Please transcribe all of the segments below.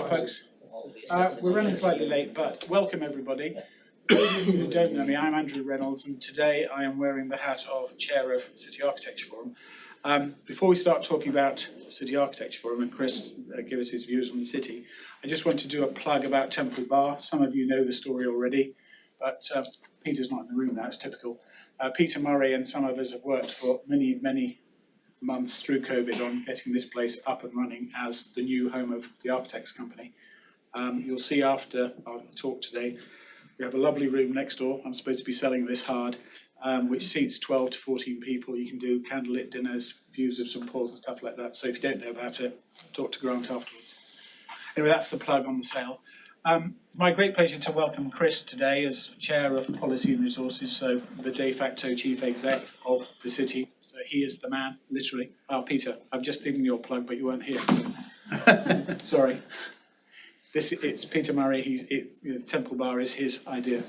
start, folks. We're running slightly late, but welcome everybody. Those of you who don't know me, I'm Andrew Reynolds, and today I am wearing the hat of Chair of City Architecture Forum. Before we start talking about City Architecture Forum and Chris give us his views on the city, I just want to do a plug about Temple Bar. Some of you know the story already, but Peter's not in the room now, it's typical. Peter Murray and some of us have worked for many months through COVID on getting this place up and running as the new home of the Architects Company. You'll see after our talk today, we have a lovely room next door. I'm supposed to be selling this hard, which seats 12 to 14 people. You can do candlelit dinners, views of St Paul's and stuff like that. So if you don't know about it, talk to Grant afterwards. Anyway, that's the plug on the sale. My great pleasure to welcome Chris today as Chair of Policy and Resources, so the de facto Chief Exec of the city. So he is the man, literally. Oh, Peter, I've just given you a plug, but you weren't here. So. Sorry. It's Peter Murray. Temple Bar is his idea.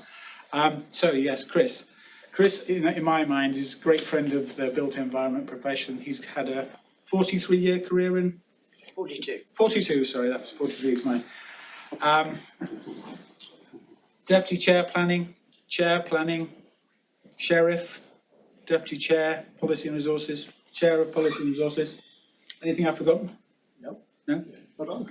So yes, Chris. Chris, in my mind, is a great friend of the built environment profession. He's had a 43-year career in 42. 42. Sorry, that's 43 is mine. Deputy Chair Planning, Sheriff, Deputy Chair Policy and Resources, Chair of Policy and Resources. Anything I've forgotten? No. No. Hold on.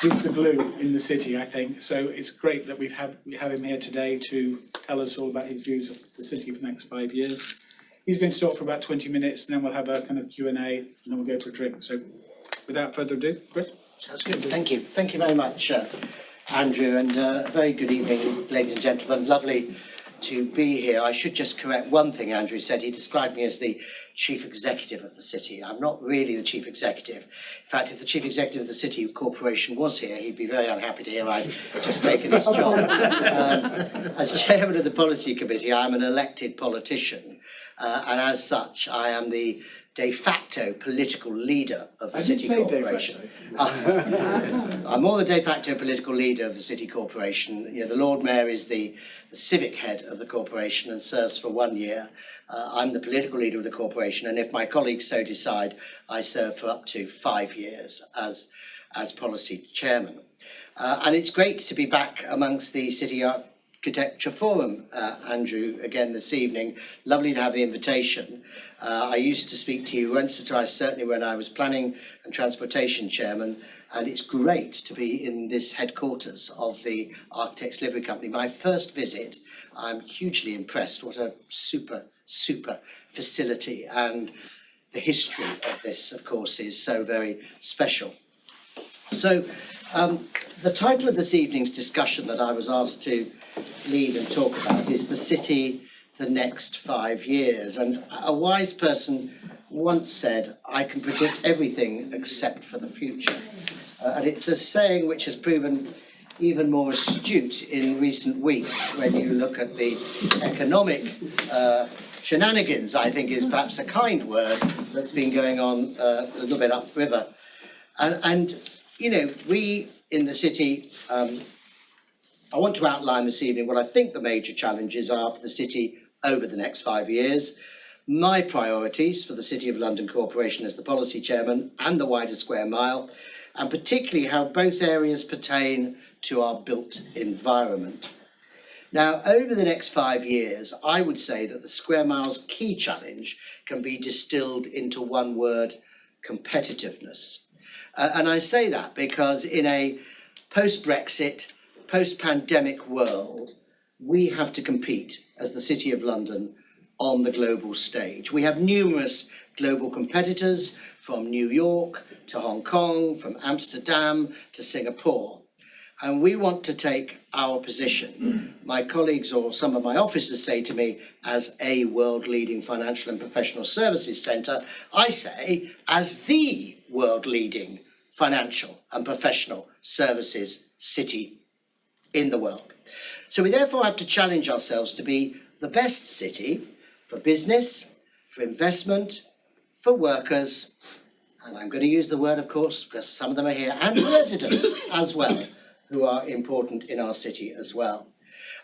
He's the glue in the city, I think. So it's great that we have him here today to tell us all about his views of the city for the next 5 years. He's going to talk for about 20 minutes, and then we'll have a kind of Q&A, and then we'll go for a drink. So without further ado, Chris. Sounds good. Thank you. Thank you very much, Andrew, and a very good evening, ladies and gentlemen. Lovely to be here. I should just correct one thing Andrew said. He described me as the Chief Executive of the city. I'm not really the Chief Executive. In fact, if the Chief Executive of the City Corporation was here, he'd be very unhappy to hear I'd just taken his job. As Chairman of the Policy Committee, I'm an elected politician, and as such, I am the de facto political leader of the City Corporation. I'm more the de facto political leader of the City Corporation. You know, the Lord Mayor is the civic head of the corporation and serves for 1 year. I'm the political leader of the corporation, and if my colleagues so decide, I serve for up to 5 years as policy chairman. And it's great to be back amongst the City Architecture Forum, Andrew, again this evening. Lovely to have the invitation. I used to speak to you once or twice, certainly when I was planning and transportation chairman, and it's great to be in this headquarters of the Architects Livery Company. My first visit, I'm hugely impressed. What a super facility, and the history of this, of course, is so very special. So the title of this evening's discussion that I was asked to lead and talk about is the city, the next 5 years. And a wise person once said, I can predict everything except for the future. And it's a saying which has proven even more astute in recent weeks when you look at the economic shenanigans, I think is perhaps a kind word, that's been going on a little bit upriver. And you know, we in the city, I want to outline this evening what I think the major challenges are for the city over the next 5 years, my priorities for the City of London Corporation as the policy chairman and the wider square mile, and particularly how both areas pertain to our built environment. Now, over the next 5 years, I would say that the square mile's key challenge can be distilled into one word: competitiveness. And I say that because in a post-Brexit, post-pandemic world, we have to compete as the City of London on the global stage. We have numerous global competitors, from New York to Hong Kong, from Amsterdam to Singapore. And we want to take our position. My colleagues or some of my officers say to me, as a world-leading financial and professional services centre, I say, as the world-leading financial and professional services city in the world. So we therefore have to challenge ourselves to be the best city for business, for investment, for workers, and I'm going to use the word, of course, because some of them are here, and residents as well, who are important in our city as well.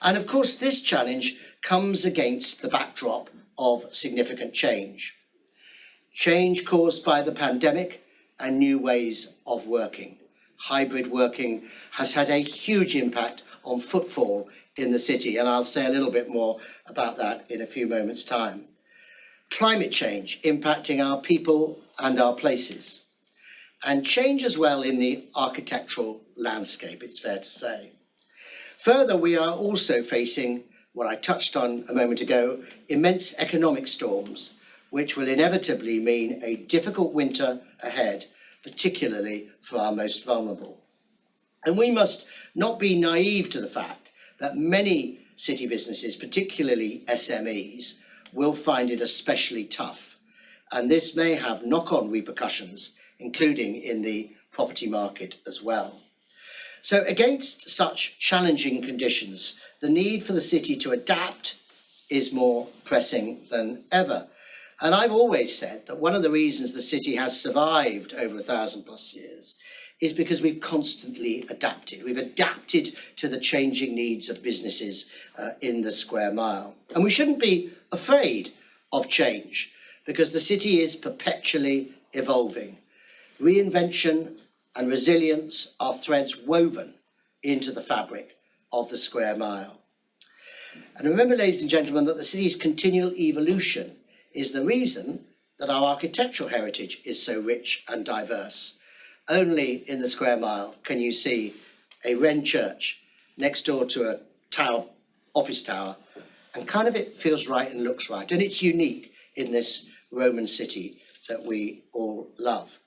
And of course, this challenge comes against the backdrop of significant change. Change caused by the pandemic and new ways of working. hybrid working has had a huge impact on footfall in the city, and I'll say a little bit more about that in a few moments' time. Climate change impacting our people and our places, and change as well in the architectural landscape, it's fair to say. Further, we are also facing what I touched on a moment ago, immense economic storms, which will inevitably mean a difficult winter ahead, particularly for our most vulnerable. And we must not be naive to the fact that many city businesses, particularly SMEs, will find it especially tough. And this may have knock-on repercussions, including in the property market as well. So against such challenging conditions, the need for the city to adapt is more pressing than ever. And I've always said that one of the reasons the city has survived over 1,000+ years is because we've constantly adapted. We've adapted to the changing needs of businesses in the square mile. And we shouldn't be afraid of change because the city is perpetually evolving. Reinvention and resilience are threads woven into the fabric of the square mile. And remember, ladies and gentlemen, that the city's continual evolution is the reason that our architectural heritage is so rich and diverse. Only in the square mile can you see a Wren church next door to a tower, office tower, and kind of it feels right and looks right. And it's unique in this Roman city that we all love.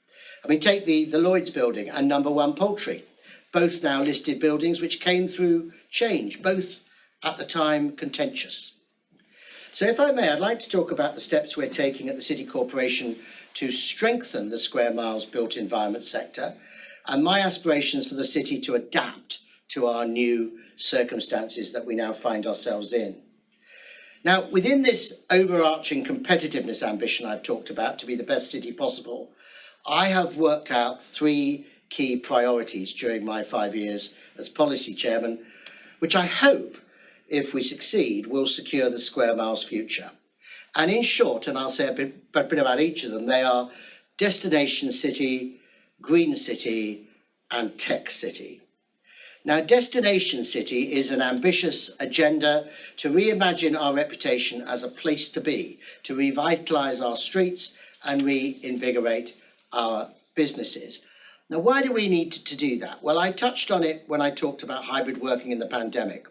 I mean, take the Lloyd's building and Number 1 Poultry, both now listed buildings which came through change, both at the time contentious. So if I may, I'd like to talk about the steps we're taking at the City Corporation to strengthen the square miles built environment sector and my aspirations for the city to adapt to our new circumstances that we now find ourselves in. Now, within this overarching competitiveness ambition I've talked about to be the best city possible, I have worked out 3 key priorities during my 5 years as policy chairman, which I hope, if we succeed, will secure the square mile's future. And in short, and I'll say a bit about each of them, they are destination city, green city, and tech city. Now, destination city is an ambitious agenda to reimagine our reputation as a place to be, to revitalise our streets and reinvigorate our businesses. Now, why do we need to do that? Well, I touched on it when I talked about hybrid working in the pandemic.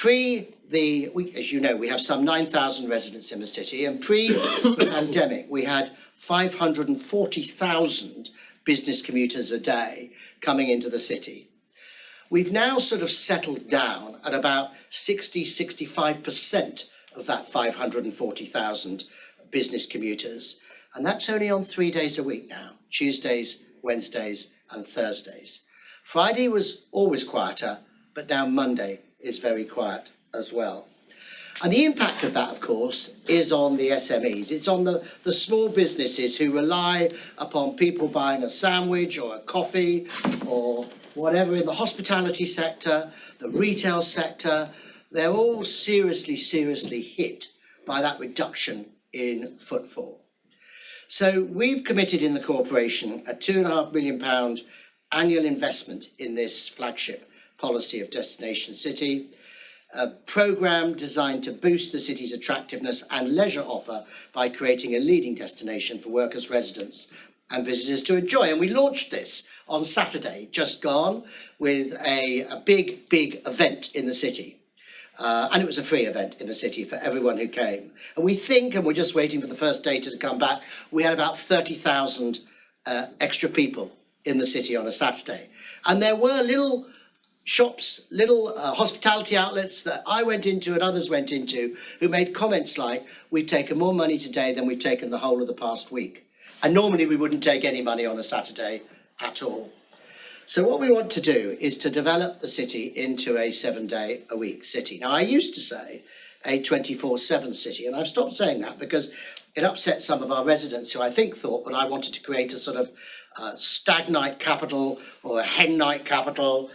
As you know, we have some 9,000 residents in the city, and pre-pandemic, we had 540,000 business commuters a day coming into the city. We've now sort of settled down at about 65% of that 540,000 business commuters, and that's only on 3 days a week now, Tuesdays, Wednesdays, and Thursdays. Friday was always quieter, but now Monday is very quiet as well. And the impact of that, of course, is on the SMEs. It's on the small businesses who rely upon people buying a sandwich or a coffee or whatever in the hospitality sector, the retail sector. They're all seriously hit by that reduction in footfall. So we've committed in the corporation a £2.5 million annual investment in this flagship policy of Destination City, a programme designed to boost the city's attractiveness and leisure offer by creating a leading destination for workers, residents and visitors to enjoy. And we launched this on Saturday, just gone, with a big event in the city. And it was a free event in the city for everyone who came. And we think, and we're just waiting for the first data to come back, we had about 30,000 extra people in the city on a Saturday. And there were little shops, little hospitality outlets that I went into and others went into who made comments like, we've taken more money today than we've taken the whole of the past week. And normally we wouldn't take any money on a Saturday at all. So what we want to do is to develop the city into a 7-day-a-week city. Now, I used to say a 24/7 city, and I've stopped saying that because it upset some of our residents who I think thought that I wanted to create a sort of stag night capital or a hen night capital.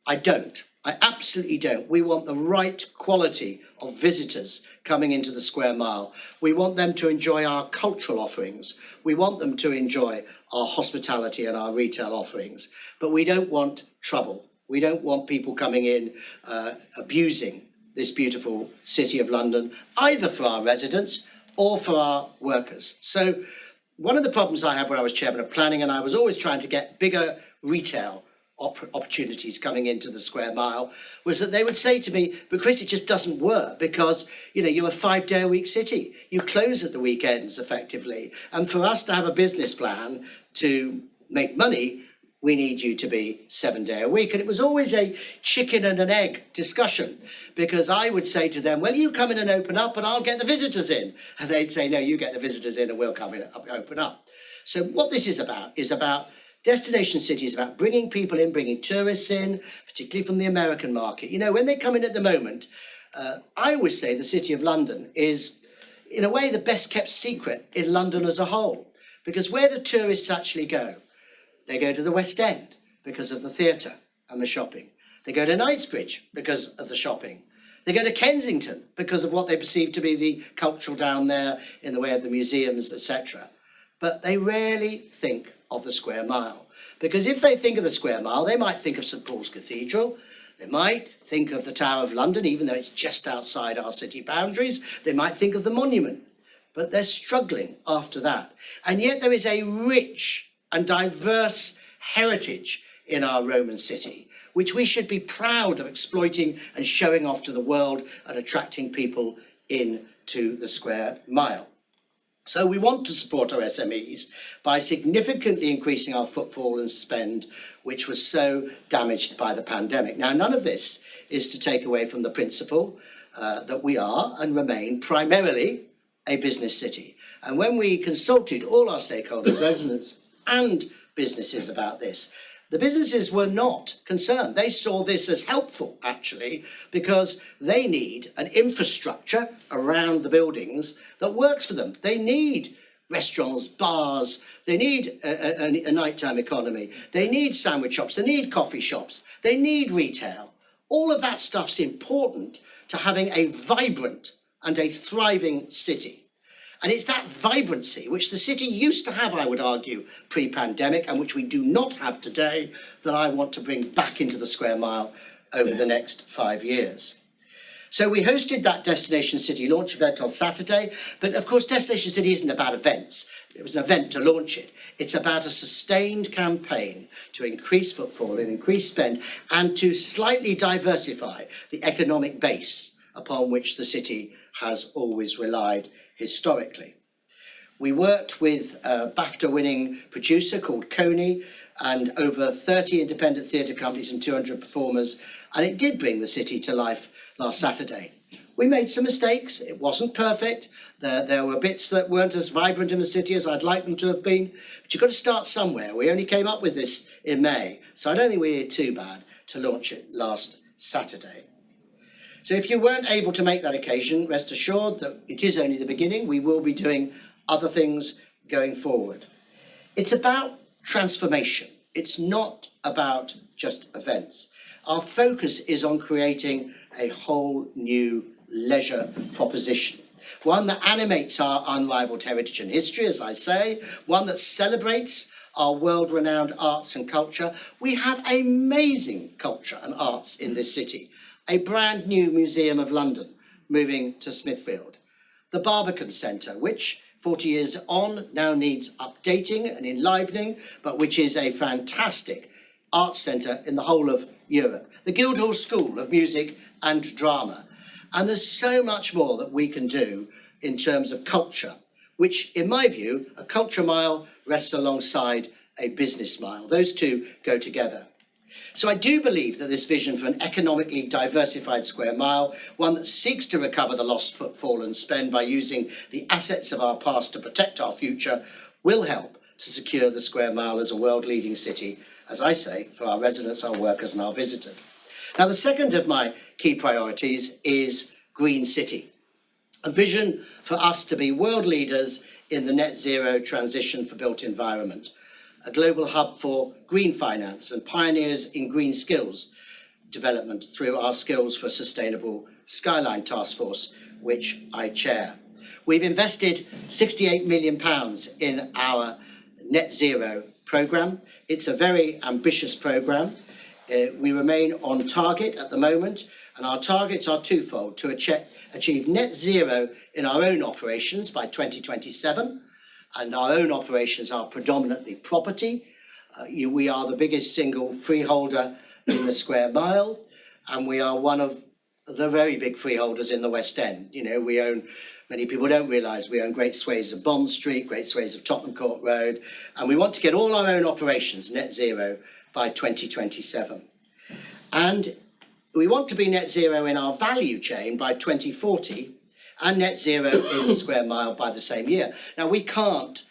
I don't. I absolutely don't. We want the right quality of visitors coming into the square mile. We want them to enjoy our cultural offerings. We want them to enjoy our hospitality and our retail offerings. But we don't want trouble. We don't want people coming in abusing this beautiful city of London, either for our residents or for our workers. So one of the problems I had when I was chairman of planning, and I was always trying to get bigger retail opportunities coming into the square mile, was that they would say to me, but Chris, it just doesn't work because, you know, you're a 5-day-a-week city. You close at the weekends effectively. And for us to have a business plan to make money, we need you to be 7-day-a-week. And it was always a chicken and an egg discussion, because I would say to them, well, you come in and open up and I'll get the visitors in. And they'd say, no, you get the visitors in and we'll come in and open up. So what this is about Destination City is about bringing people in, bringing tourists in, particularly from the American market. You know, when they come in at the moment, I always say the City of London is, in a way, the best kept secret in London as a whole. Because where do tourists actually go? They go to the West End because of the theatre and the shopping. They go to Knightsbridge because of the shopping. They go to Kensington because of what they perceive to be the cultural down there in the way of the museums, etc. But they rarely think of the square mile. Because if they think of the square mile, they might think of St Paul's Cathedral, they might think of the Tower of London, even though it's just outside our city boundaries, they might think of the Monument, but they're struggling after that. And yet there is a rich and diverse heritage in our Roman city, which we should be proud of exploiting and showing off to the world and attracting people into the square mile. So we want to support our SMEs by significantly increasing our footfall and spend, which was so damaged by the pandemic. Now, none of this is to take away from the principle that we are and remain primarily a business city. And when we consulted all our stakeholders, residents and businesses about this, the businesses were not concerned. They saw this as helpful, actually, because they need an infrastructure around the buildings that works for them. They need restaurants, bars, they need a nighttime economy, they need sandwich shops, they need coffee shops, they need retail. All of that stuff's important to having a vibrant and a thriving city. And it's that vibrancy, which the city used to have, I would argue, pre-pandemic, and which we do not have today, that I want to bring back into the square mile over the next 5 years. So we hosted that Destination City launch event on Saturday, but of course Destination City isn't about events. It was an event to launch it. It's about a sustained campaign to increase footfall and increase spend and to slightly diversify the economic base upon which the city has always relied historically. We worked with a BAFTA-winning producer called Coney and over 30 independent theatre companies and 200 performers, and it did bring the city to life last Saturday. We made some mistakes. It wasn't perfect. There were bits that weren't as vibrant in the city as I'd like them to have been, but you've got to start somewhere. We only came up with this in May, so I don't think we did too bad to launch it last Saturday. So if you weren't able to make that occasion, rest assured that it is only the beginning. We will be doing other things going forward. It's about transformation. It's not about just events. Our focus is on creating a whole new leisure proposition. One that animates our unrivaled heritage and history, as I say, one that celebrates our world-renowned arts and culture. We have amazing culture and arts in this city. A brand new Museum of London moving to Smithfield. The Barbican Centre, which 40 years on now needs updating and enlivening, but which is a fantastic arts centre in the whole of Europe. The Guildhall School of Music and Drama. And there's so much more that we can do in terms of culture, which, in my view, a culture mile rests alongside a business mile. Those two go together. So I do believe that this vision for an economically diversified square mile, one that seeks to recover the lost footfall and spend by using the assets of our past to protect our future, will help to secure the square mile as a world-leading city, as I say, for our residents, our workers and our visitors. Now, the second of my key priorities is Green City, a vision for us to be world leaders in the net zero transition for built environment, a global hub for green finance and pioneers in green skills, development through our Skills for Sustainable Skyline Task Force, which I chair. We've invested £68 million in our net zero programme. It's a very ambitious programme. We remain on target at the moment, and our targets are twofold: to achieve net zero in our own operations by 2027, and our own operations are predominantly property. We are the biggest single freeholder in the square mile, and we are one of the very big freeholders in the West End. You know, we own, many people don't realise, we own great swathes of Bond Street, great swathes of Tottenham Court Road, and we want to get all our own operations net zero by 2027. And we want to be net zero in our value chain by 2040 and net zero in the square mile by the same year. Now, we can't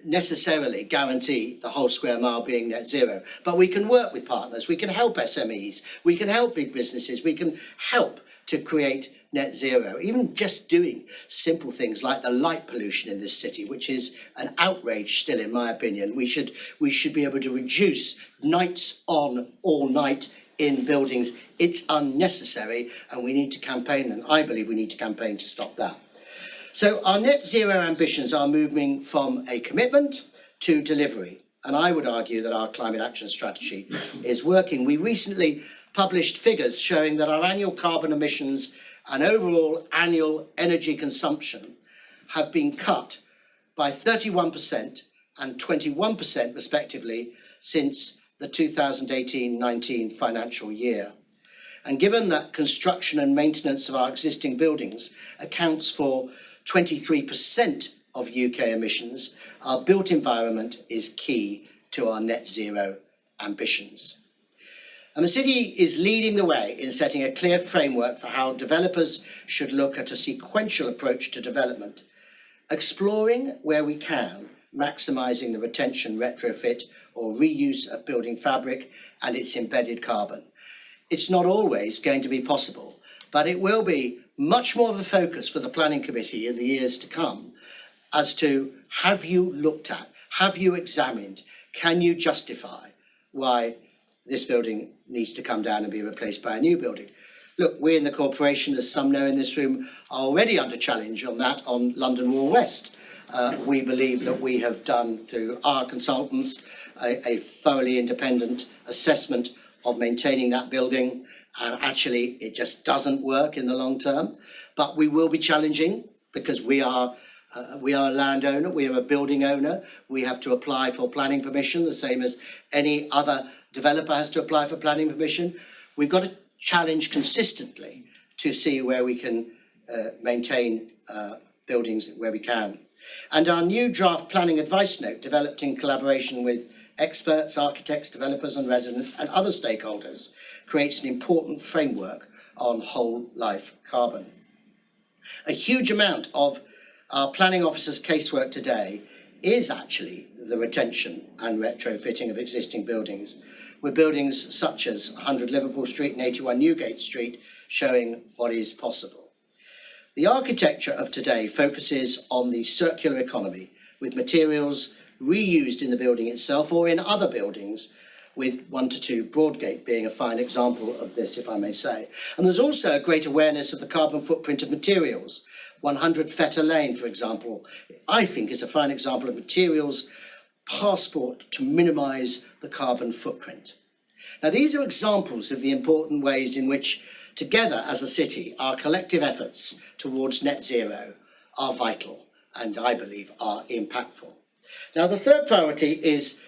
necessarily guarantee the whole square mile being net zero, but we can work with partners, we can help SMEs, we can help big businesses, we can help to create net zero, even just doing simple things like the light pollution in this city, which is an outrage still, in my opinion. We should be able to reduce nights on all night in buildings. It's unnecessary, and we need to campaign, and I believe we need to campaign to stop that. So our net zero ambitions are moving from a commitment to delivery, and I would argue that our climate action strategy is working. We recently published figures showing that our annual carbon emissions and overall annual energy consumption have been cut by 31% and 21% respectively since the 2018-19 financial year. And given that construction and maintenance of our existing buildings accounts for 23% of UK emissions, our built environment is key to our net zero ambitions. And the city is leading the way in setting a clear framework for how developers should look at a sequential approach to development, exploring where we can, maximising the retention, retrofit or reuse of building fabric and its embedded carbon. It's not always going to be possible, but it will be much more of a focus for the Planning Committee in the years to come as to, have you looked at, have you examined, can you justify why this building needs to come down and be replaced by a new building? Look, we in the corporation, as some know in this room, are already under challenge on that on London Wall West. We believe that we have done, through our consultants, a thoroughly independent assessment of maintaining that building, and actually it just doesn't work in the long term. But we will be challenging, because we are a landowner, we are a building owner, we have to apply for planning permission, the same as any other developer has to apply for planning permission. We've got to challenge consistently to see where we can maintain buildings where we can. And our new draft planning advice note, developed in collaboration with experts, architects, developers and residents and other stakeholders, creates an important framework on whole life carbon. A huge amount of our planning officers' casework today is actually the retention and retrofitting of existing buildings, with buildings such as 100 Liverpool Street and 81 Newgate Street showing what is possible. The architecture of today focuses on the circular economy, with materials reused in the building itself or in other buildings, with 1 to 2 Broadgate being a fine example of this, if I may say. And there's also a great awareness of the carbon footprint of materials. 100 Fetter Lane, for example, I think is a fine example of materials passport to minimise the carbon footprint. Now, these are examples of the important ways in which, together as a city, our collective efforts towards net zero are vital and, I believe, are impactful. Now, the third priority is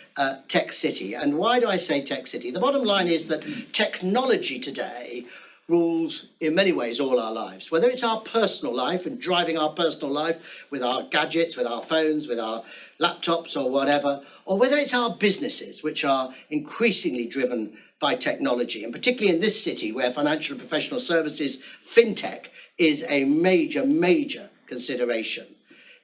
Tech City. And why do I say Tech City? The bottom line is that technology today rules in many ways all our lives, whether it's our personal life and driving our personal life with our gadgets, with our phones, with our laptops or whatever, or whether it's our businesses, which are increasingly driven by technology, and particularly in this city where financial and professional services, fintech, is a major consideration.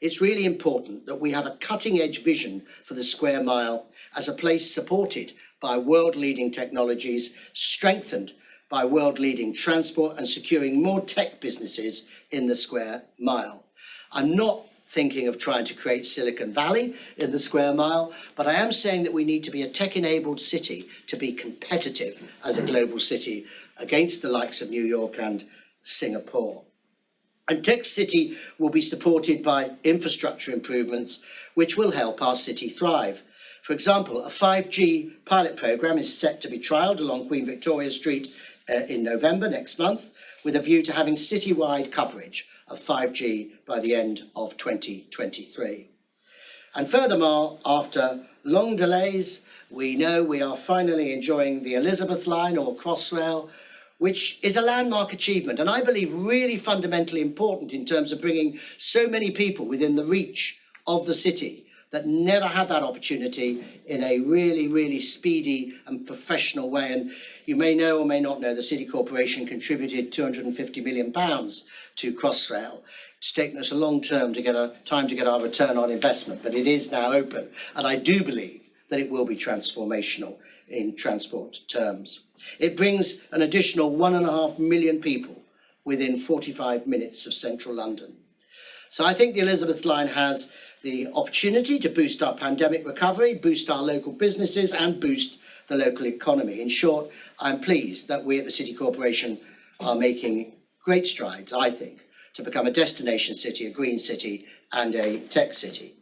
It's really important that we have a cutting-edge vision for the square mile as a place supported by world-leading technologies, strengthened by world-leading transport and securing more tech businesses in the square mile. I'm not thinking of trying to create Silicon Valley in the square mile, but I am saying that we need to be a tech-enabled city to be competitive as a global city against the likes of New York and Singapore. And Tech City will be supported by infrastructure improvements which will help our city thrive. For example, a 5G pilot programme is set to be trialled along Queen Victoria Street in November next month, with a view to having citywide coverage of 5G by the end of 2023. And furthermore, after long delays, we know we are finally enjoying the Elizabeth Line or Crossrail, which is a landmark achievement, and I believe really fundamentally important in terms of bringing so many people within the reach of the city that never had that opportunity in a really, really speedy and professional way. And you may know or may not know, the City Corporation contributed £250 million to Crossrail. It's taken us a long time to get our return on investment, but it is now open. And I do believe that it will be transformational in transport terms. It brings an additional 1.5 million people within 45 minutes of central London. So I think the Elizabeth Line has the opportunity to boost our pandemic recovery, boost our local businesses and boost the local economy. In short, I'm pleased that we at the City Corporation are making great strides, I think, to become a destination city, a green city and a tech city.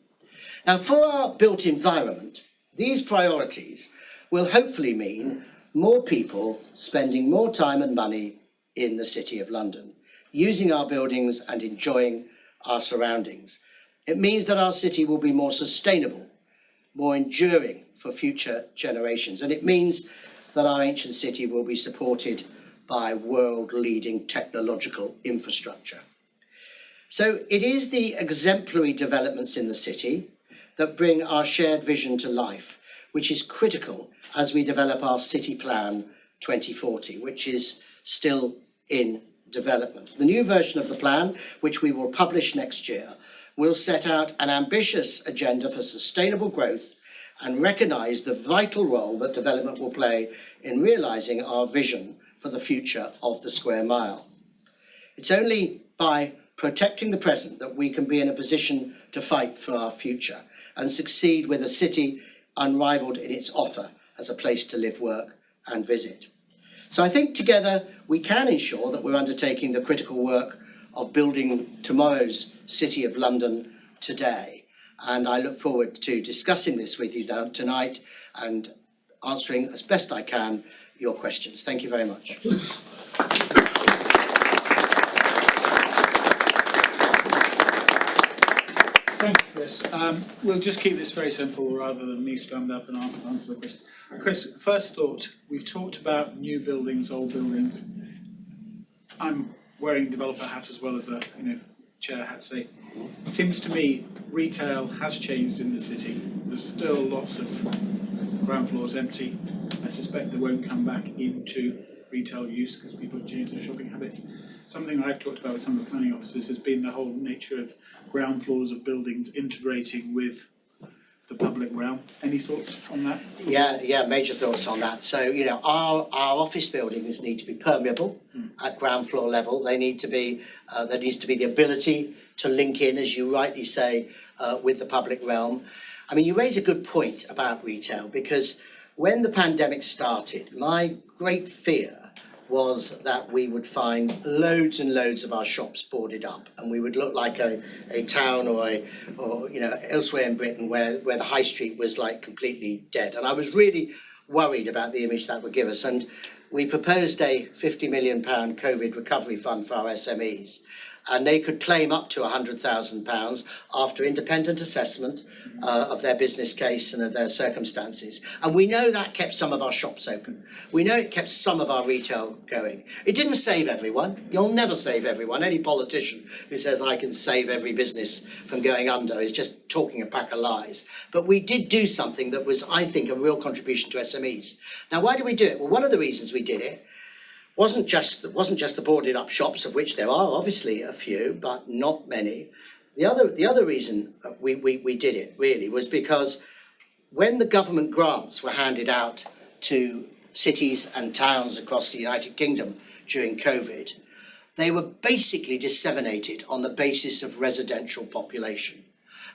Now, for our built environment, these priorities will hopefully mean more people spending more time and money in the City of London, using our buildings and enjoying our surroundings. It means that our city will be more sustainable, more enduring for future generations, and it means that our ancient city will be supported by world-leading technological infrastructure. So it is the exemplary developments in the city that bring our shared vision to life, which is critical as we develop our City Plan 2040, which is still in development. The new version of the plan, which we will publish next year, will set out an ambitious agenda for sustainable growth and recognise the vital role that development will play in realising our vision for the future of the square mile. It's only by protecting the present that we can be in a position to fight for our future and succeed with a city unrivalled in its offer as a place to live, work and visit. So I think together we can ensure that we're undertaking the critical work of building tomorrow's City of London today. And I look forward to discussing this with you tonight and answering as best I can your questions. Thank you very much. Thank you, Chris. We'll just keep this very simple rather than me stand up and answer the question. Chris, first thought, we've talked about new buildings, old buildings. I'm wearing developer hat as well as a chair hat today. It seems to me retail has changed in the city. There's still lots of ground floors empty. I suspect they won't come back into retail use because people have changed their shopping habits. Something I've talked about with some of the planning officers has been the whole nature of ground floors of buildings integrating with the public realm. Any thoughts on that? Yeah, major thoughts on that. So, our office buildings need to be permeable at ground floor level. They need to be, there needs to be the ability to link in, as you rightly say, with the public realm. I mean, you raise a good point about retail, because when the pandemic started, my great fear was that we would find loads and loads of our shops boarded up, and we would look like a town or elsewhere in Britain where the high street was like completely dead. And I was really worried about the image that would give us. And we proposed a £50 million COVID recovery fund for our SMEs, and they could claim up to £100,000 after independent assessment of their business case and of their circumstances. And we know that kept some of our shops open. We know it kept some of our retail going. It didn't save everyone. You'll never save everyone. Any politician who says I can save every business from going under is just talking a pack of lies. But we did do something that was, I think, a real contribution to SMEs. Now, why did we do it? Well, one of the reasons we did it wasn't just the boarded up shops, of which there are obviously a few, but not many. The other reason we did it really was because when the government grants were handed out to cities and towns across the United Kingdom during COVID, they were basically disseminated on the basis of residential population.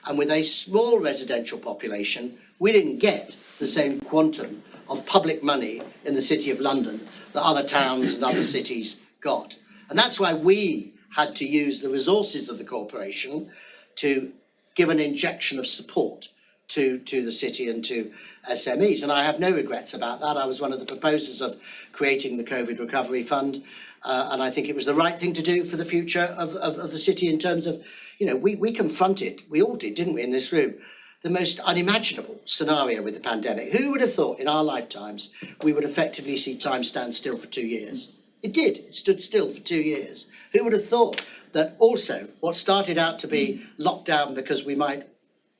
And with a small residential population, we didn't get the same quantum of public money in the City of London that other towns and other cities got. And that's why we had to use the resources of the corporation to give an injection of support to the city and to SMEs. And I have no regrets about that. I was one of the proposers of creating the COVID Recovery Fund. And I think it was the right thing to do for the future of the city in terms of, we confronted, we all did, didn't we, in this room, the most unimaginable scenario with the pandemic. Who would have thought in our lifetimes we would effectively see time stand still for 2 years? It did. It stood still for 2 years. Who would have thought that also what started out to be lockdown because we might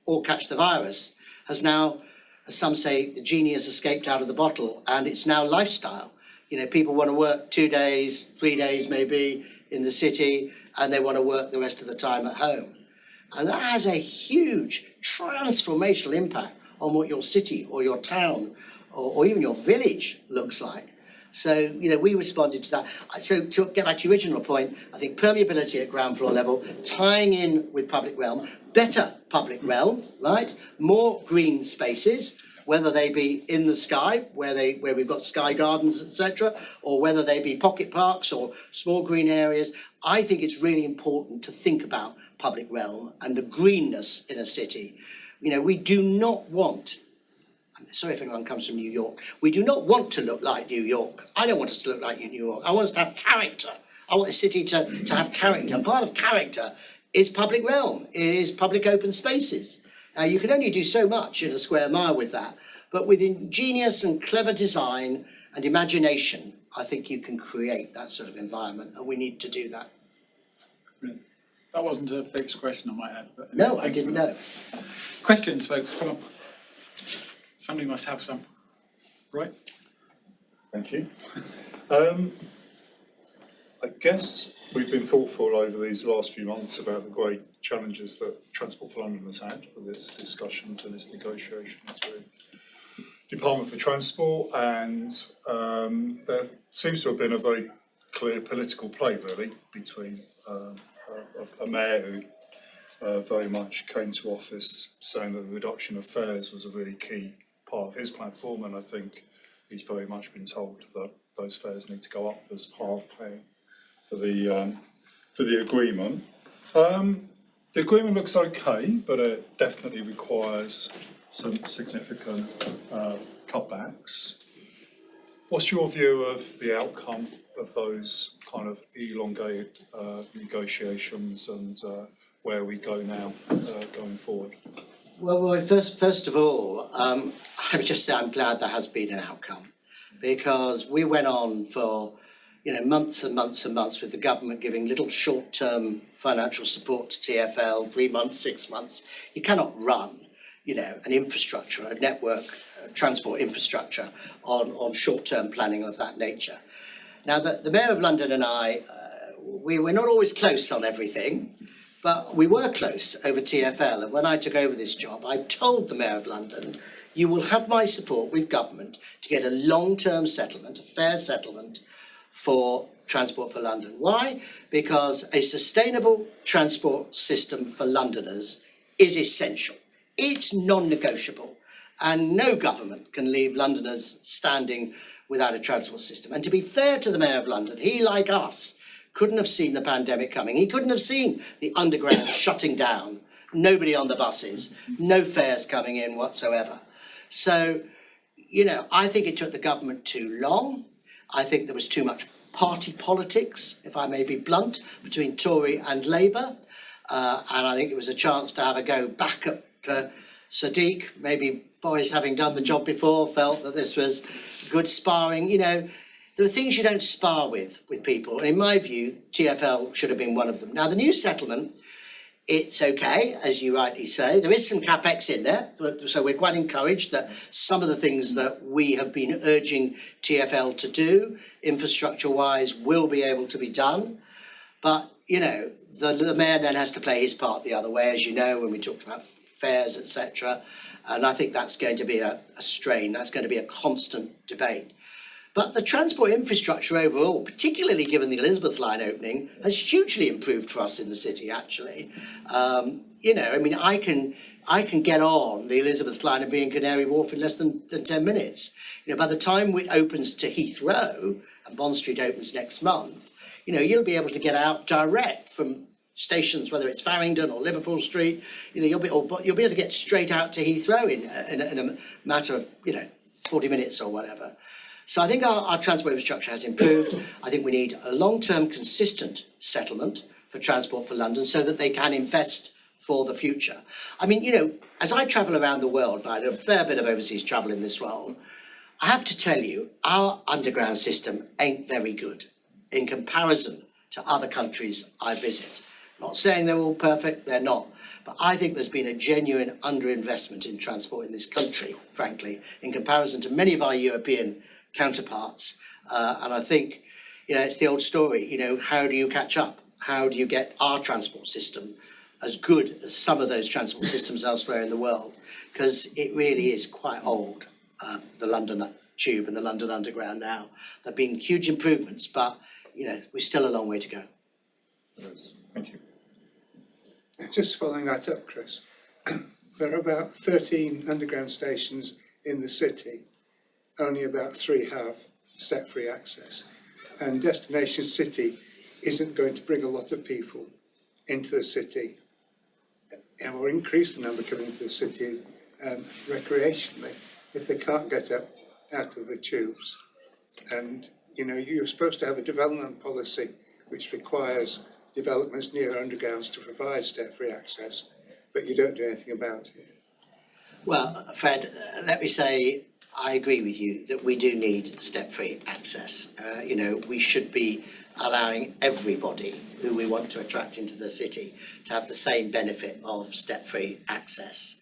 all catch the virus has now, as some say, the genie has escaped out of the bottle and it's now lifestyle. People want to work 2 days, 3 days maybe in the city and they want to work the rest of the time at home. And that has a huge transformational impact on what your city or your town or even your village looks like. So, we responded to that. So to get back to your original point, I think permeability at ground floor level, tying in with public realm, better public realm, right? More green spaces, whether they be in the sky, where we've got sky gardens, etc., or whether they be pocket parks or small green areas. I think it's really important to think about public realm and the greenness in a city. We do not want, I'm sorry if anyone comes from New York, we do not want to look like New York. I don't want us to look like New York. I want us to have character. I want the city to have character. And part of character is public realm, is public open spaces. You can only do so much in a square mile with that. But with ingenious and clever design and imagination, I think you can create that sort of environment, and we need to do that. That wasn't a fixed question, I might add. But No, I didn't know. Questions, folks, come on. Somebody must have some. Right? Thank you. I guess we've been thoughtful over these last few months about the great challenges that Transport for London has had with its discussions and its negotiations with Department for Transport, and there seems to have been a very clear political play, really, between a mayor who very much came to office saying that the reduction of fares was a really key part of his platform, and I think he's very much been told that those fares need to go up as part of paying for the agreement. The agreement looks okay, but it definitely requires some significant cutbacks. What's your view of the outcome of those kind of elongated negotiations and where we go now going forward? Well, Roy, first of all, I would just say I'm glad there has been an outcome, because we went on for months and months and months with the government giving little short-term financial support to TfL, 3 months, 6 months. You cannot run, an infrastructure, a network, transport infrastructure on short-term planning of that nature. Now, the Mayor of London and I, we're not always close on everything, but we were close over TfL. And when I took over this job, I told the Mayor of London, you will have my support with government to get a long-term settlement, a fair settlement for Transport for London. Why? Because a sustainable transport system for Londoners is essential. It's non-negotiable, and no government can leave Londoners standing without a transport system. And to be fair to the Mayor of London, he, like us, couldn't have seen the pandemic coming. He couldn't have seen the underground shutting down, nobody on the buses, no fares coming in whatsoever. So, I think it took the government too long. I think there was too much party politics, if I may be blunt, between Tory and Labour. And I think it was a chance to have a go back at Sadiq. Maybe Boris, having done the job before, felt that this was good sparring. There are things you don't spar with people. And in my view, TfL should have been one of them. Now, the new settlement, it's okay, as you rightly say. There is some capex in there, so we're quite encouraged that some of the things that we have been urging TfL to do, infrastructure-wise, will be able to be done. But, the mayor then has to play his part the other way, as you know, when we talked about fares, etc. And I think that's going to be a strain. That's going to be a constant debate. But the transport infrastructure overall, particularly given the Elizabeth line opening, has hugely improved for us in the city, actually. I can get on the Elizabeth line and be in Canary Wharf in less than 10 minutes. By the time it opens to Heathrow, and Bond Street opens next month, you'll be able to get out direct from stations, whether it's Farringdon or Liverpool Street. You'll be able to get straight out to Heathrow in a matter of 40 minutes or whatever. So I think our transport infrastructure has improved. I think we need a long-term consistent settlement for Transport for London so that they can invest for the future. As I travel around the world, I do a fair bit of overseas travel in this role, I have to tell you, our underground system ain't very good in comparison to other countries I visit. Not saying they're all perfect, they're not. But I think there's been a genuine underinvestment in transport in this country, frankly, in comparison to many of our European counterparts. And I think, it's the old story, how do you catch up? How do you get our transport system as good as some of those transport systems elsewhere in the world? Because it really is quite old, the London Tube and the London Underground now. There have been huge improvements, but, we're still a long way to go. Thank you. Just following that up, Chris, there are about 13 underground stations in the city. Only about 3 have step-free access. And Destination City isn't going to bring a lot of people into the city or increase the number coming into the city recreationally if they can't get out of the tubes. And, you're supposed to have a development policy which requires developments near undergrounds to provide step-free access, but you don't do anything about it. Well, Fred, let me say I agree with you that we do need step-free access. We should be allowing everybody who we want to attract into the city to have the same benefit of step-free access.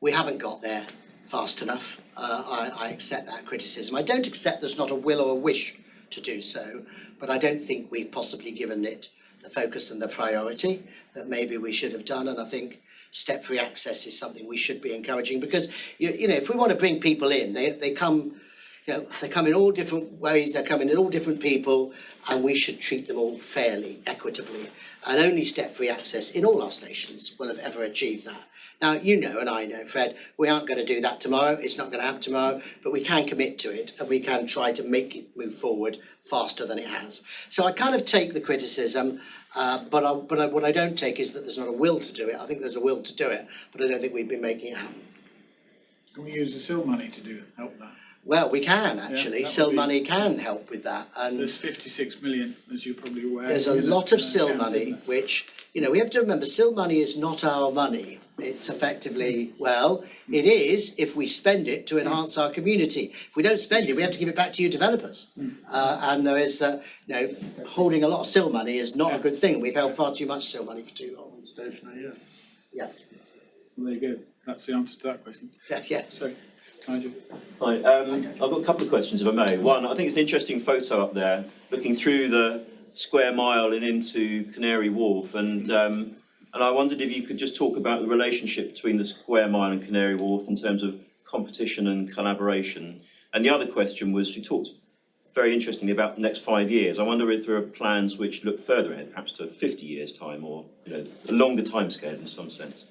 We haven't got there fast enough. I accept that criticism. I don't accept there's not a will or a wish to do so, but I don't think we've possibly given it the focus and the priority that maybe we should have done. And I think step-free access is something we should be encouraging because, if we want to bring people in, they come in all different ways, they're coming in all different people, and we should treat them all fairly, equitably. And only step-free access in all our stations will have ever achieved that. Now, and I know, Fred, we aren't going to do that tomorrow. It's not going to happen tomorrow, but we can commit to it and we can try to make it move forward faster than it has. So I kind of take the criticism, but what I don't take is that there's not a will to do it. I think there's a will to do it, but I don't think we've been making it happen. Can we use the SIL money to help that? Well, we can actually. SIL money can help with that. And there's 56 million, as you're probably aware. There's a lot of SIL money, which, we have to remember, SIL money is not our money. It's effectively, it is if we spend it to enhance our community. If we don't spend it, we have to give it back to you developers. And there is, holding a lot of SIL money is not a good thing. We've held far too much SIL money for too long. Stationary, Yeah. Well, there you go. That's the answer to that question. Yeah. So, Nigel. Hi, I've got a couple of questions, if I may. One, I think it's an interesting photo up there, looking through the square mile and into Canary Wharf, and I wondered if you could just talk about the relationship between the square mile and Canary Wharf in terms of competition and collaboration. And the other question was, you talked very interestingly about the next 5 years. I wonder if there are plans which look further ahead, perhaps to 50 years' time, or a longer timescale in some sense.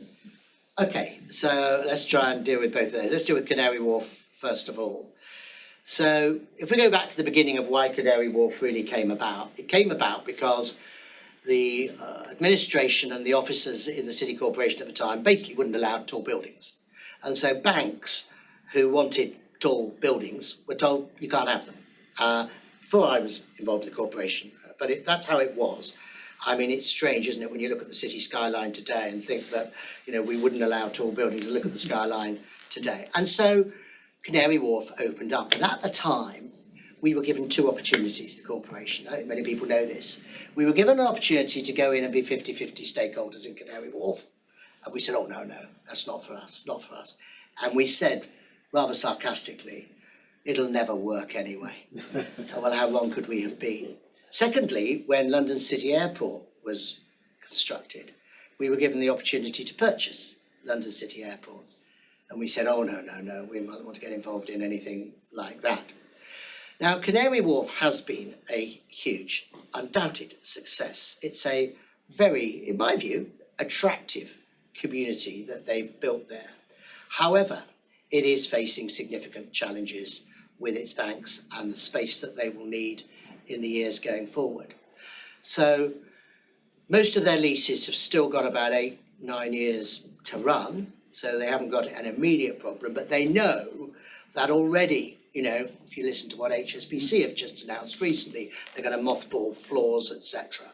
Okay, so let's try and deal with both of those. Let's deal with Canary Wharf first of all. So if we go back to the beginning of why Canary Wharf really came about, it came about because the administration and the officers in the City Corporation at the time basically wouldn't allow tall buildings. And so banks who wanted tall buildings were told you can't have them. Before I was involved in the corporation, but that's how it was. It's strange, isn't it, when you look at the city skyline today and think that, we wouldn't allow tall buildings to look at the skyline today. And so Canary Wharf opened up. And at the time, we were given 2 opportunities, the corporation. I think many people know this. We were given an opportunity to go in and be 50-50 stakeholders in Canary Wharf. And we said, oh, no, that's not for us, not for us. And we said, rather sarcastically, it'll never work anyway. Well, how wrong could we have been? Secondly, when London City Airport was constructed, we were given the opportunity to purchase London City Airport. And we said, oh, no, we might want to get involved in anything like that. Now, Canary Wharf has been a huge, undoubted success. It's a very, in my view, attractive community that they've built there. However, it is facing significant challenges with its banks and the space that they will need in the years going forward. So most of their leases have still got about 8-9 years to run, so they haven't got an immediate problem, but they know that already, you know, if you listen to what HSBC have just announced recently, they're going to mothball floors, etc.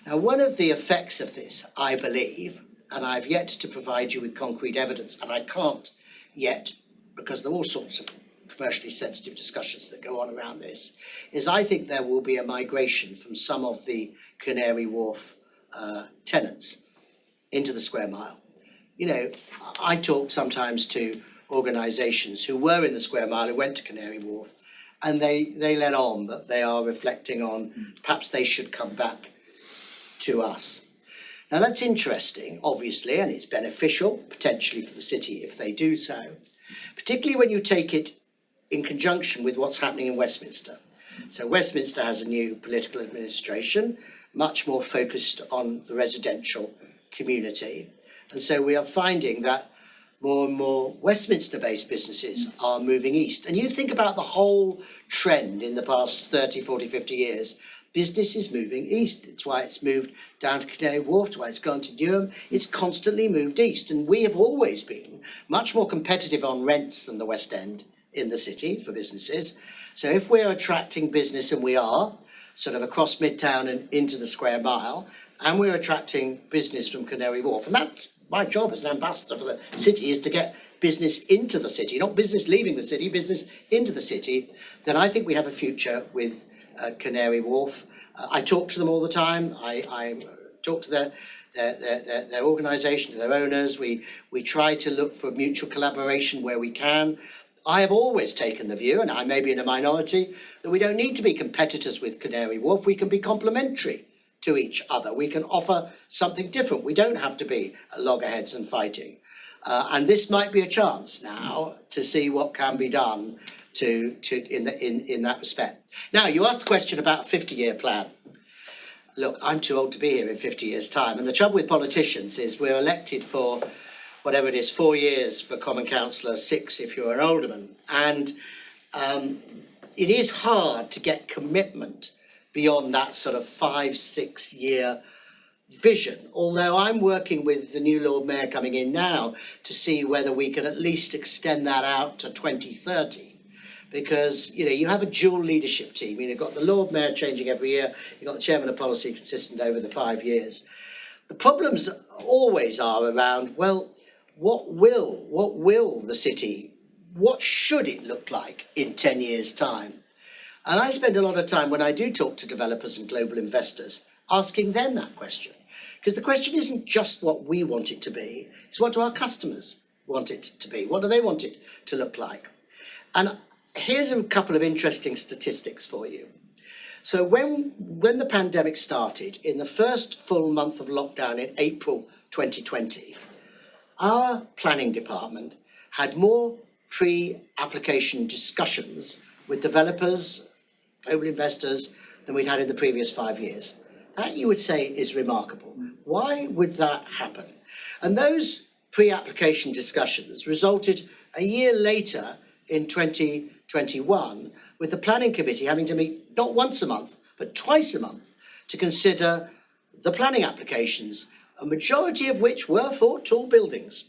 Now, one of the effects of this, I believe, and I've yet to provide you with concrete evidence, and I can't yet, because there are all sorts of commercially sensitive discussions that go on around this, is I think there will be a migration from some of the Canary Wharf tenants into the square mile. You know, I talk sometimes to organisations who were in the square mile who went to Canary Wharf, and they let on that they are reflecting on perhaps they should come back to us. Now that's interesting, obviously, and it's beneficial potentially for the city if they do so, particularly when you take it in conjunction with what's happening in Westminster. So Westminster has a new political administration, much more focused on the residential community. And so we are finding that more and more Westminster-based businesses are moving east. And you think about the whole trend in the past 30, 40, 50 years, business is moving east. It's why it's moved down to Canary Wharf, it's why it's gone to Newham. It's constantly moved east. And we have always been much more competitive on rents than the West End in the city for businesses. So if we're attracting business, and we are, sort of across Midtown and into the square mile, and we're attracting business from Canary Wharf, and that's my job as an ambassador for the city, is to get business into the city, not business leaving the city, business into the city, then I think we have a future with Canary Wharf. I talk to them all the time. I talk to their organisation, to their owners. We try to look for mutual collaboration where we can. I have always taken the view, and I may be in a minority, that we don't need to be competitors with Canary Wharf. We can be complementary to each other. We can offer something different. We don't have to be at loggerheads and fighting. And this might be a chance now to see what can be done in that respect. Now, you asked the question about a 50-year plan. Look, I'm too old to be here in 50 years' time. And the trouble with politicians is we're elected for whatever it is, 4 years for Common Councillor, 6 if you're an alderman. And it is hard to get commitment beyond that sort of 5-6 year vision. Although I'm working with the new Lord Mayor coming in now to see whether we can at least extend that out to 2030. Because, you know, you have a dual leadership team. You've got the Lord Mayor changing every year. You've got the Chairman of Policy consistent over the 5 years. The problems always are around, well, what will the city, what should it look like in 10 years' time? And I spend a lot of time when I do talk to developers and global investors asking them that question. Because the question isn't just what we want it to be, it's what do our customers want it to be? What do they want it to look like? And here's a couple of interesting statistics for you. So when the pandemic started, in the first full month of lockdown in April 2020, our planning department had more pre-application discussions with developers, global investors, than we'd had in the previous 5 years. That, you would say, is remarkable. Why would that happen? And those pre-application discussions resulted a year later in 2021 with the planning committee having to meet not once a month, but twice a month to consider the planning applications, a majority of which were for tall buildings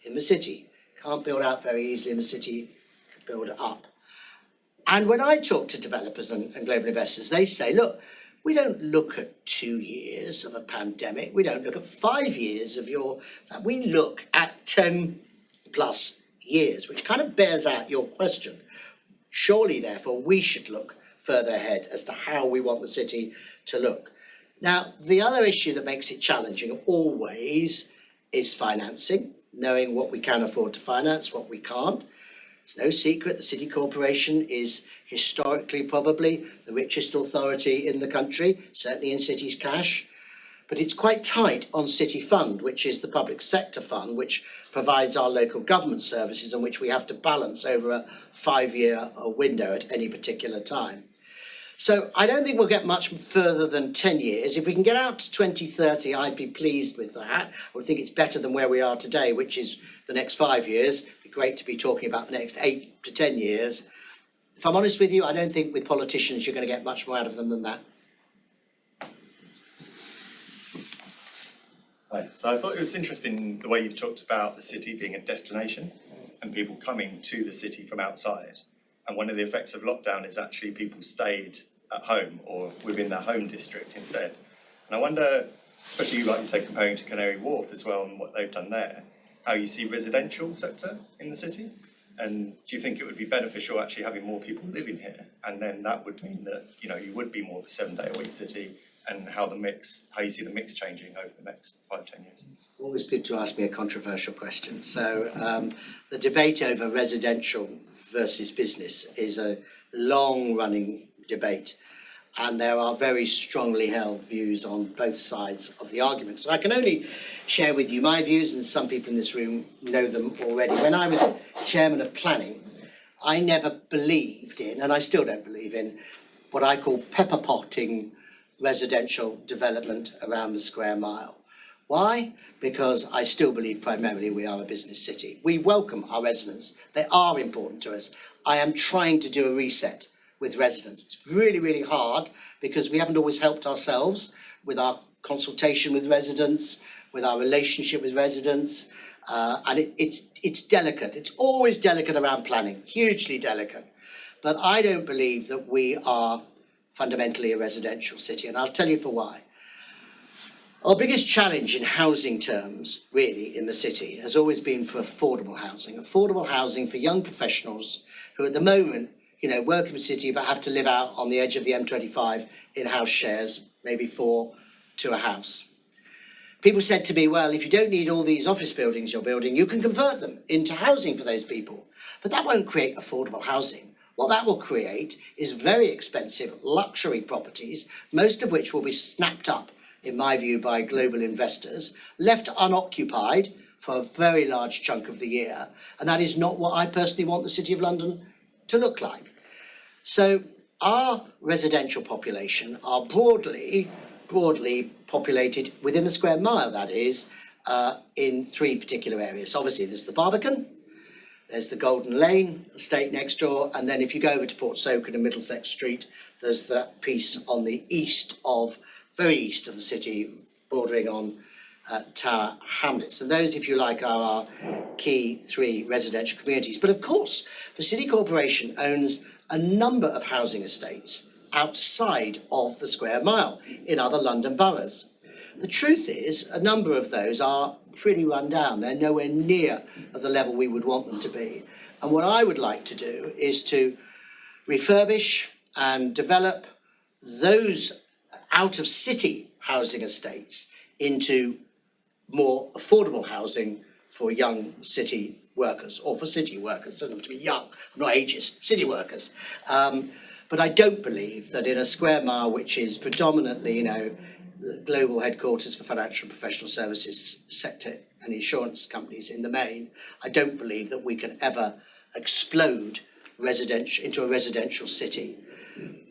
in the city. Can't build out very easily in the city, build it up. And when I talk to developers and global investors, they say, look, we don't look at 2 years of a pandemic. We don't look at 5 years of we look at 10 plus years, which kind of bears out your question. Surely, therefore, we should look further ahead as to how we want the city to look. Now, the other issue that makes it challenging always is financing, knowing what we can afford to finance, what we can't. It's no secret the City Corporation is historically probably the richest authority in the country, certainly in cities cash. but it's quite tight on City Fund, which is the public sector fund, which provides our local government services and which we have to balance over a 5-year window at any particular time. So I don't think we'll get much further than 10 years. If we can get out to 2030, I'd be pleased with that. I would think it's better than where we are today, which is the next 5 years. It'd be great to be talking about the next 8 to 10 years. If I'm honest with you, I don't think with politicians you're going to get much more out of them than that. Right. So I thought it was interesting the way you've talked about the city being a destination and people coming to the city from outside. And one of the effects of lockdown is actually people stayed at home or within their home district instead. And I wonder, especially like you said, comparing to Canary Wharf as well and what they've done there, how you see residential sector in the city? And do you think it would be beneficial actually having more people living here? And then that would mean that, you know, you would be more of a 7-day-a-week city, and how you see the mix changing over the next 5-10 years? Always good to ask me a controversial question. So the debate over residential versus business is a long-running debate, and there are very strongly held views on both sides of the argument. So I can only share with you my views, and some people in this room know them already. When I was chairman of planning, I never believed in, and I still don't believe in, what I call pepper potting residential development around the square mile. Why? Because I still believe primarily we are a business city. We welcome our residents. They are important to us. I am trying to do a reset with residents. It's really, really hard because we haven't always helped ourselves with our consultation with residents, with our relationship with residents, and it's delicate. It's always delicate around planning, hugely delicate. But I don't believe that we are fundamentally a residential city, and I'll tell you for why. Our biggest challenge in housing terms, really, in the city has always been for affordable housing for young professionals who at the moment, you know, work in the city but have to live out on the edge of the M25 in house shares, maybe 4 to a house. People said to me, well, if you don't need all these office buildings you're building, you can convert them into housing for those people. But that won't create affordable housing. What that will create is very expensive luxury properties, most of which will be snapped up, in my view, by global investors, left unoccupied for a very large chunk of the year. And that is not what I personally want the City of London to look like. So our residential population are broadly populated within the square mile, that is, in 3 particular areas. Obviously, there's the Barbican, there's the Golden Lane estate next door, and then if you go over to Portsoken and Middlesex Street, there's that piece on the very east of the city, bordering on Tower Hamlets. And those, if you like, are our key 3 residential communities. But of course, the City Corporation owns a number of housing estates outside of the square mile in other London boroughs. The truth is, a number of those are pretty run down. They're nowhere near at the level we would want them to be. And what I would like to do is to refurbish and develop those out-of-city housing estates into more affordable housing for young city workers, or for city workers. It doesn't have to be young, I'm not ageist, city workers. But I don't believe that in a square mile, which is predominantly, you know, the global headquarters for financial and professional services sector and insurance companies in the main, I don't believe that we can ever explode into a residential city.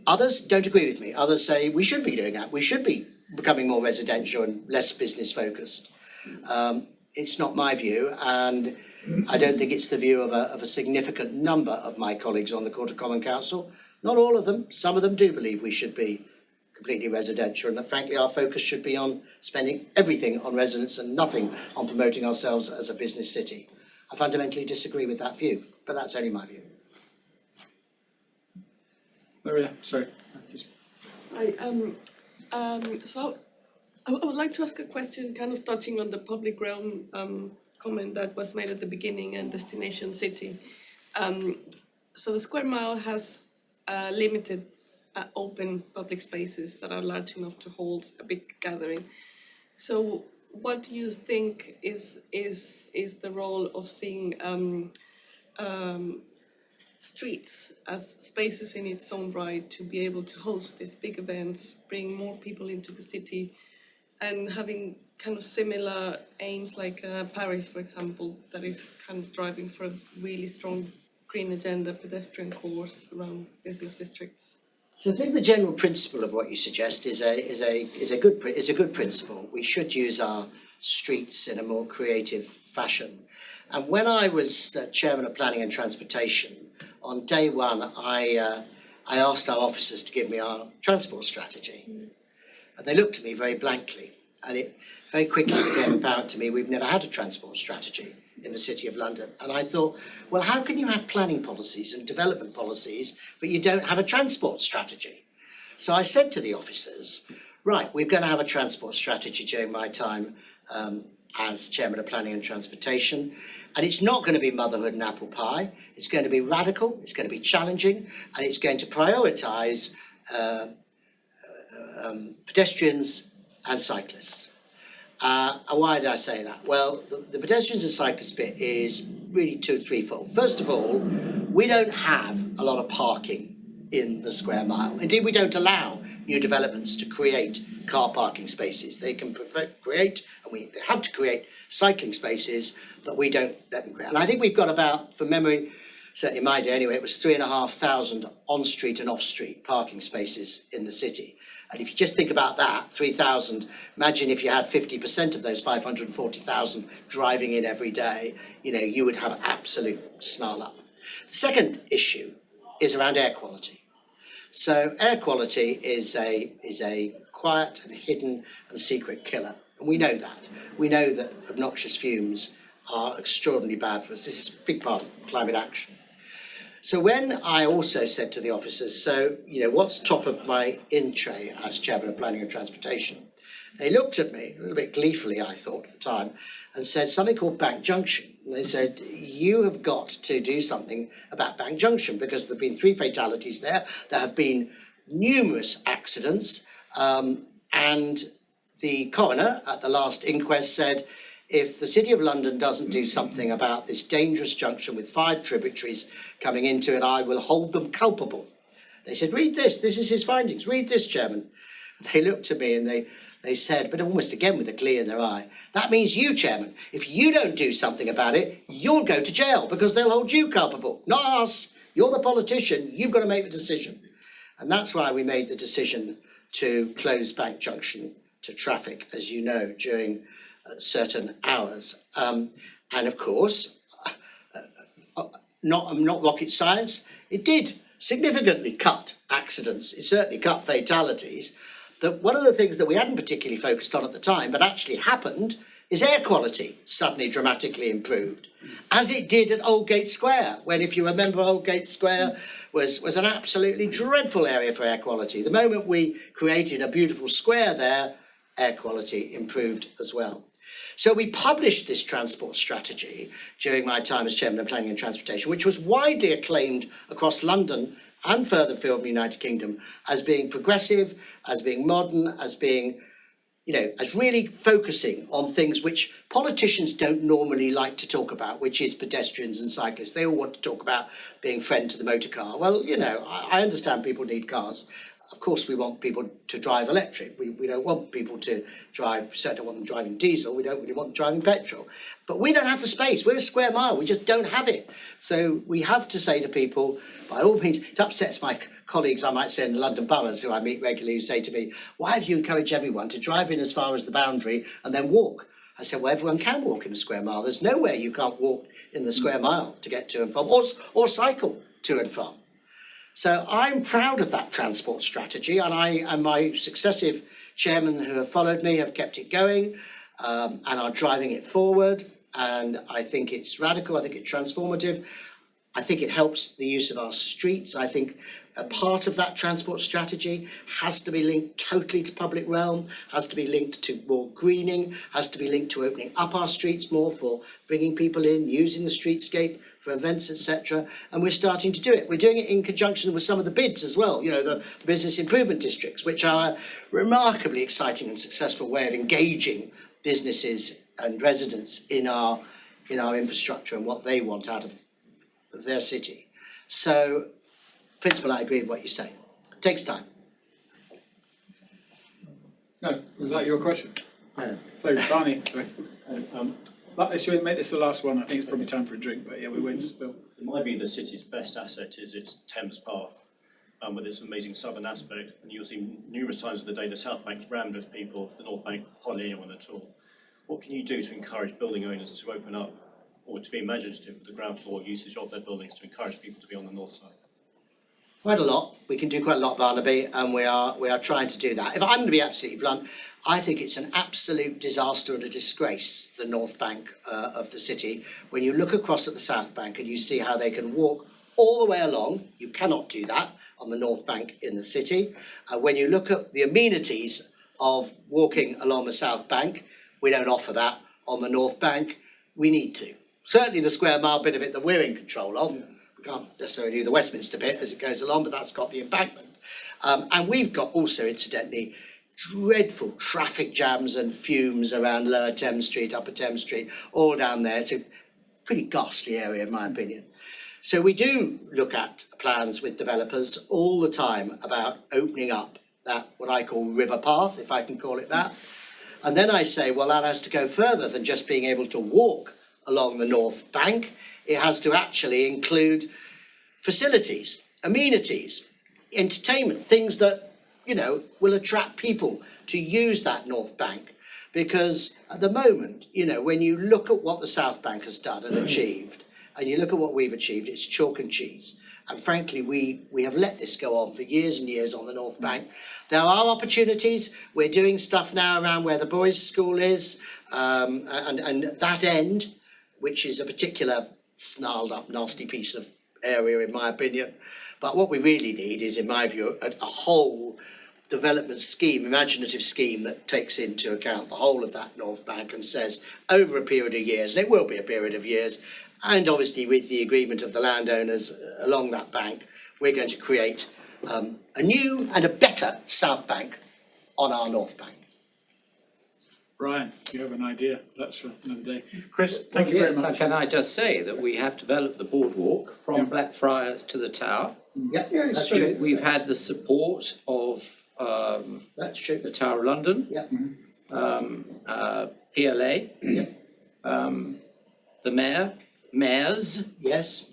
Others don't agree with me. Others say we should be doing that. We should be becoming more residential and less business focused. It's not my view, and I don't think it's the view of a significant number of my colleagues on the Court of Common Council. Not all of them. Some of them do believe we should be completely residential, and that frankly our focus should be on spending everything on residents and nothing on promoting ourselves as a business city. I fundamentally disagree with that view, but that's only my view. Maria, sorry. Hi, so I would like to ask a question kind of touching on the public realm comment that was made at the beginning and destination city. So the square mile has limited open public spaces that are large enough to hold a big gathering. So what do you think is the role of seeing streets as spaces in its own right to be able to host these big events, bring more people into the city, and having kind of similar aims like Paris, for example, that is kind of driving for a really strong green agenda, pedestrian cores around business districts. So I think the general principle of what you suggest is a good principle. We should use our streets in a more creative fashion. And when I was chairman of Planning and Transportation, on day one, I asked our officers to give me our transport strategy. And they looked at me very blankly. And it very quickly became apparent to me we've never had a transport strategy in the City of London. And I thought, well, how can you have planning policies and development policies, but you don't have a transport strategy? So I said to the officers, right, we're going to have a transport strategy during my time as chairman of Planning and Transportation. And it's not going to be motherhood and apple pie. It's going to be radical, it's going to be challenging, and it's going to prioritise pedestrians and cyclists. And why did I say that? Well, the pedestrians and cyclists bit is really threefold. First of all, we don't have a lot of parking in the square mile. Indeed, we don't allow new developments to create car parking spaces. They can create, and they have to create cycling spaces, but we don't let them create. And I think we've got about, from memory, certainly in my day anyway, it was 3,500 on-street and off-street parking spaces in the city. And if you just think about that, 3,000, imagine if you had 50% of those 540,000 driving in every day, you would have absolute snarl up. The second issue is around air quality. So air quality is a quiet and hidden and secret killer. And we know that. We know that obnoxious fumes are extraordinarily bad for us. This is a big part of climate action. So when I also said to the officers, what's top of my in tray as chairman of Planning and Transportation? They looked at me, a little bit gleefully, I thought at the time, and said something called Bank Junction. And they said, you have got to do something about Bank Junction because there have been 3 fatalities there. There have been numerous accidents, and the coroner at the last inquest said, if the City of London doesn't do something about this dangerous junction with 5 tributaries coming into it, I will hold them culpable. They said, read this is his findings, read this, Chairman. They looked at me and they said, but almost again with a glee in their eye, that means you, Chairman, if you don't do something about it, you'll go to jail because they'll hold you culpable, not us. You're the politician, you've got to make the decision. And that's why we made the decision to close Bank Junction to traffic, as you know, during certain hours. And of course, not rocket science, it did significantly cut accidents. It certainly cut fatalities. One of the things that we hadn't particularly focused on at the time, but actually happened, is air quality suddenly dramatically improved, as it did at Aldgate Square, when, if you remember, Aldgate Square was an absolutely dreadful area for air quality. The moment we created a beautiful square there, air quality improved as well. So we published this transport strategy during my time as chairman of Planning and Transportation, which was widely acclaimed across London and further afield from the United Kingdom as being progressive, as being modern, as being, as really focusing on things which politicians don't normally like to talk about, which is pedestrians and cyclists. They all want to talk about being friend to the motor car. Well, I understand people need cars. Of course, we want people to drive electric. We don't want people to drive, we certainly don't want them driving diesel. We don't really want them driving petrol. But we don't have the space. We're a square mile. We just don't have it. So we have to say to people, by all means, it upsets my colleagues, I might say, in the London boroughs who I meet regularly, who say to me, why have you encouraged everyone to drive in as far as the boundary and then walk? I said, well, everyone can walk in the square mile. There's nowhere you can't walk in the square mile to get to and from, or cycle to and from. So I'm proud of that transport strategy, and I and my successive chairmen who have followed me have kept it going and are driving it forward. And I think it's radical. I think it's transformative. I think it helps the use of our streets. I think a part of that transport strategy has to be linked totally to public realm, has to be linked to more greening, has to be linked to opening up our streets more for bringing people in, using the streetscape for events, etc. And we're starting to do it. We're doing it in conjunction with some of the bids as well, the business improvement districts, which are a remarkably exciting and successful way of engaging businesses and residents in our infrastructure and what they want out of their city. So, principle, I agree with what you say. It takes time. No, was that your question? So Barney, sorry. Should we make this the last one? I think it's probably time for a drink, but yeah, we won't spill. In my view, the city's best asset is its Thames Path, with its amazing southern aspect. And you'll see numerous times of the day the South Bank's rammed with people, the North Bank hardly anyone at all. What can you do to encourage building owners to open up or to be imaginative with the ground floor usage of their buildings to encourage people to be on the north side? Quite a lot. We can do quite a lot, Barnaby, and we are trying to do that. If I'm going to be absolutely blunt, I think it's an absolute disaster and a disgrace, the North Bank of the city. When you look across at the South Bank and you see how they can walk all the way along, you cannot do that on the North Bank in the city. When you look at the amenities of walking along the South Bank, we don't offer that on the North Bank. We need to. Certainly the square mile bit of it that we're in control of. We can't necessarily do the Westminster bit as it goes along, but that's got the embankment. And we've got also, incidentally, dreadful traffic jams and fumes around Lower Thames Street, Upper Thames Street, all down there. It's a pretty ghastly area, in my opinion. So we do look at plans with developers all the time about opening up that, what I call river path, if I can call it that. And then I say, well, that has to go further than just being able to walk along the North Bank. It has to actually include facilities, amenities, entertainment, things that, you know, will attract people to use that North Bank. Because at the moment, you know, when you look at what the South Bank has done and achieved, and you look at what we've achieved, it's chalk and cheese. And frankly, we have let this go on for years and years on the North Bank. There are opportunities. We're doing stuff now around where the boys' school is, and that end, which is a particular snarled up, nasty piece of area, in my opinion. But what we really need is, in my view, a whole development scheme, imaginative scheme that takes into account the whole of that North Bank and says, over a period of years, and it will be a period of years, and obviously with the agreement of the landowners along that bank, we're going to create a new and a better South Bank on our North Bank. Brian, you have an idea? That's for another day. Chris, thank you very much. Can I just say that we have developed the boardwalk from Blackfriars to the Tower. Yep, that's true. We've had the support of That's true. the Tower of London, Yep. PLA, Yep. the mayors, Yes.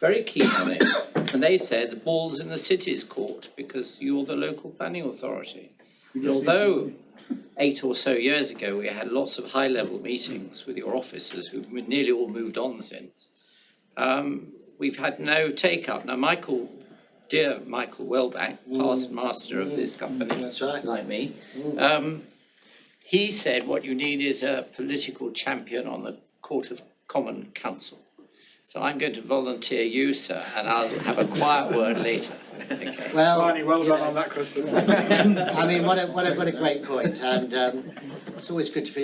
very keen on it. And they said the ball's in the city's court because you're the local planning authority. And although 8 or so years ago we had lots of high-level meetings with your officers who've nearly all moved on since, we've had no take-up. Now, dear Michael Welbeck, past master of this company, That's right. like me, he said what you need is a political champion on the Court of Common Council. So I'm going to volunteer you, sir, and I'll have a quiet word later. Okay. Well, Barney, well you done know, on that question. I mean, what a great point, and it's always good to feel